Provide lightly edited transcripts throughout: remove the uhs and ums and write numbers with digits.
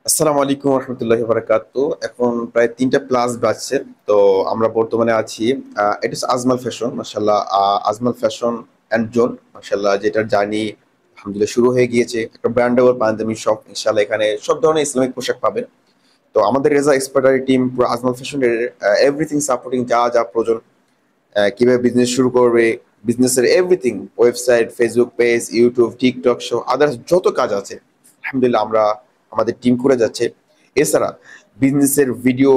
আসসালামু আলাইকুম রহমতুল্লাহি বারাকাতু। এখন প্রায় ৩টা প্লাস বাজছে। তো আমরা বর্তমানে আছি ইট ইস আজমাল ফ্যাশন মাশাআল্লাহ। আজমাল ফ্যাশন অ্যান্ড জোন মাশাআল্লাহ, যেটার জার্নি আলহামদুলিল্লাহ শুরু হয়ে গিয়েছে। একটা ব্র্যান্ডেবল পাঞ্জাবি শপ, ইনশাআল্লাহ এখানে সব ধরনের ইসলামিক পোশাক পাবেন। তো আমাদের রেজা এক্সপার্টারি টিম পুরো আজমাল ফ্যাশনের এভরিথিং সাপোর্টিং, যা যা প্রয়োজন, কিভাবে বিজনেস শুরু করবে, বিজনেসের everything, website, Facebook page, YouTube, TikTok show, others যত কাজ আছে আলহামদুলিল্লাহ আমরা আমাদের টিম করে যাচ্ছে। এছাড়া বিজনেসের ভিডিও,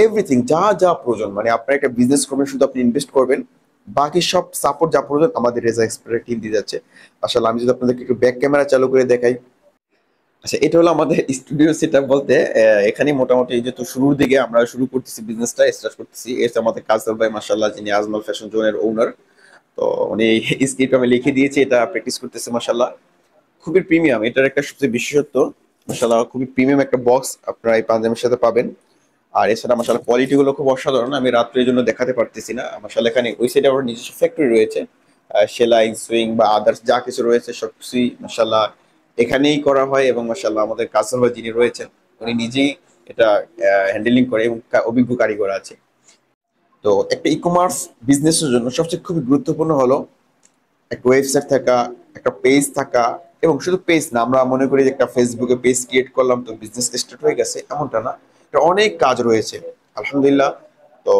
এভরিথিং যা যা প্রয়োজন, মানে আপনার একটা বিজনেস করবেন, শুধু আপনি ইনভেস্ট করবেন, বাকি সব সাপোর্ট যা প্রয়োজন আমাদের রেজা এক্সপার্ট টিম দিয়ে যাচ্ছে। আসলে আমি যদি আপনাদেরকে একটু ব্যাক ক্যামেরা চালু করে দেখাই। আচ্ছা, এটা হলো আমাদের স্টুডিও সেটআপ বলতে, এখানে মোটামুটি এই যে তো শুরুর দিকে আমরা শুরু করতেছি, বিজনেসটা স্টার্ট করতেছি। এর আমাদের কাজল ভাই মাশাআল্লাহ, যিনি আজমল ফ্যাশন জোনের ওনার। তো উনি স্ক্রিপ্ট আমি লিখে দিয়েছি, এটা প্র্যাকটিস করতেছে মাশাআল্লাহ। খুবই প্রিমিয়াম, এটার একটা সবচেয়ে বিশেষত্ব মাশাআল্লাহ, খুবই প্রিমিয়াম একটা বক্স আপনারা এই পাঞ্জাবির সাথে পাবেন। আর এছাড়া মাশাআল্লাহ কোয়ালিটি গুলো খুব অসাধারণ। আমি রাত্রের জন্য দেখাতে পারতেছি না মাশাআল্লাহ। এখানে ওই সাইডে আমার নিজস্ব ফ্যাক্টরি রয়েছে, সেলাই, সুইং বা আদার্স যা কিছু রয়েছে সবকিছুই মাশাআল্লাহ এখানেই করা হয়। এবং মাশাআল্লাহ আমাদের কাসল ভাই যিনি রয়েছেন, উনি নিজেই এটা হ্যান্ডেলিং করে এবং অভিজ্ঞ কারিগর আছে। তো একটা ই কমার্স বিজনেসের জন্য সবচেয়ে খুবই গুরুত্বপূর্ণ হলো একটা ওয়েবসাইট থাকা, একটা পেজ থাকা। এবং শুধু পেজ না, আমরা মনে করি যে একটা ফেসবুকে পেজ ক্রিয়েট করলাম তো বিজনেস স্টার্ট হয়ে গেছে, এমনটা না। এটা অনেক কাজ রয়েছে আলহামদুলিল্লাহ। তো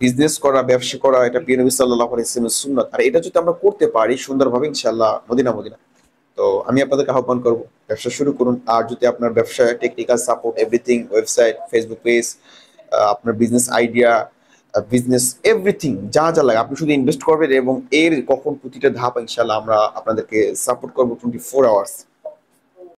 বিজনেস করা, ব্যবসা করা, এটা প্রিয় নবী সাল্লাল্লাহু আলাইহি ওয়াসাল্লামের সুন্নাত। আর এটা যদি আমরা করতে পারি সুন্দরভাবে, ইনশাআল্লাহ মদিনা মদিনা। তো আমি আপনাদেরকে আহ্বান করব, ব্যবসা শুরু করুন। আর যদি আপনার ব্যবসায় technical support, everything, website, Facebook page, আপনার বিজনেস আইডিয়া, বিজনেস এভরিথিং যা যা লাগে, আপনি শুধু ইনভেস্ট করবেন এবং এর কখন প্রতিটা ধাপ ইনশাআল্লাহ আমরা আপনাদেরকে সাপোর্ট করবো 24 আওয়ার্স।